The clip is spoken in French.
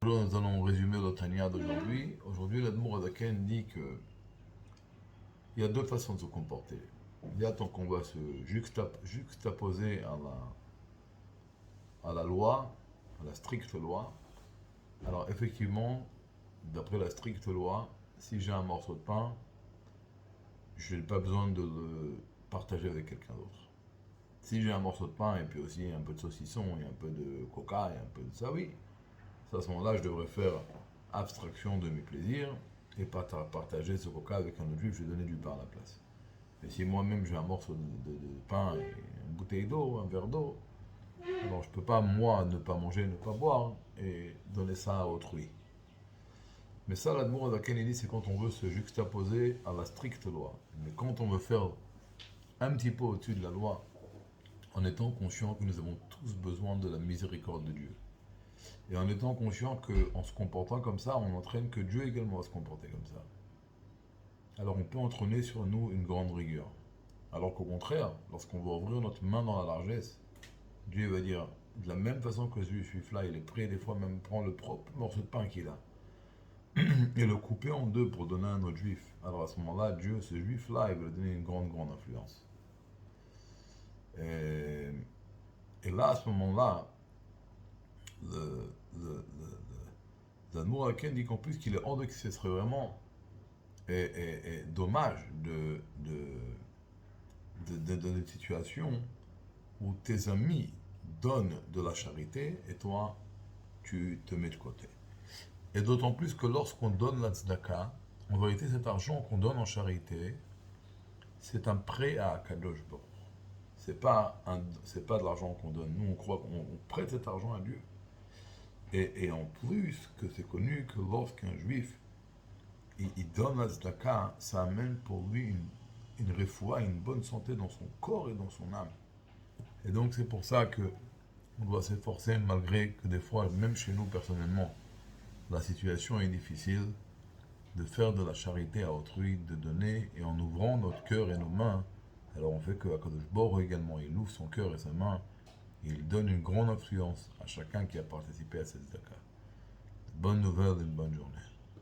Nous allons résumer le Tanya d'aujourd'hui. Aujourd'hui, l'Admour Adaken dit que il y a deux façons de se comporter. Il y a tant qu'on va se juxtaposer à la loi, à la stricte loi. Alors effectivement, d'après la stricte loi, si j'ai un morceau de pain, je n'ai pas besoin de le partager avec quelqu'un d'autre. Si j'ai un morceau de pain et puis aussi un peu de saucisson et un peu de coca et un peu de ça, oui, à ce moment-là, je devrais faire abstraction de mes plaisirs et pas partager ce coca avec un autre juif, je vais donner du pain à la place. Mais si moi-même j'ai un morceau de pain et une bouteille d'eau, un verre d'eau, alors je ne peux pas, moi, ne pas manger, ne pas boire et donner ça à autrui. Mais ça, l'Admour d'Aken dit, c'est quand on veut se juxtaposer à la stricte loi. Mais quand on veut faire un petit peu au-dessus de la loi, en étant conscient que nous avons tous besoin de la miséricorde de Dieu. Et en étant conscient qu'en se comportant comme ça, on entraîne que Dieu également va se comporter comme ça. Alors on peut entraîner sur nous une grande rigueur. Alors qu'au contraire, lorsqu'on va ouvrir notre main dans la largesse, Dieu va dire, de la même façon que ce juif-là, il est prêt des fois même prendre le propre morceau de pain qu'il a et le couper en deux pour donner à un autre juif. Alors à ce moment-là, Dieu, ce juif-là, il va lui donner une grande, grande influence. Et là, à ce moment-là, l'Admour Haken dit qu'en plus qu'il est hors de que ce serait vraiment et dommage de une situation où tes amis donnent de la charité et toi, tu te mets de côté. Et d'autant plus que lorsqu'on donne la tzedaka, en vérité, cet argent qu'on donne en charité, c'est un prêt à Kadosh Baruch. C'est pas de l'argent qu'on donne. Nous, on croit qu'on prête cet argent à Dieu. Et en plus, que c'est connu que lorsqu'un juif il donne la tzedaka, ça amène pour lui une refoua, une bonne santé dans son corps et dans son âme. Et donc c'est pour ça que on doit s'efforcer, malgré que des fois, même chez nous personnellement, la situation est difficile, de faire de la charité à autrui, de donner, et en ouvrant notre cœur et nos mains, alors on fait que Akadosh Baruch également, il ouvre son cœur et sa main, et il donne une grande influence à chacun qui a participé à cette tzedaka. Bonne nouvelle et une bonne journée.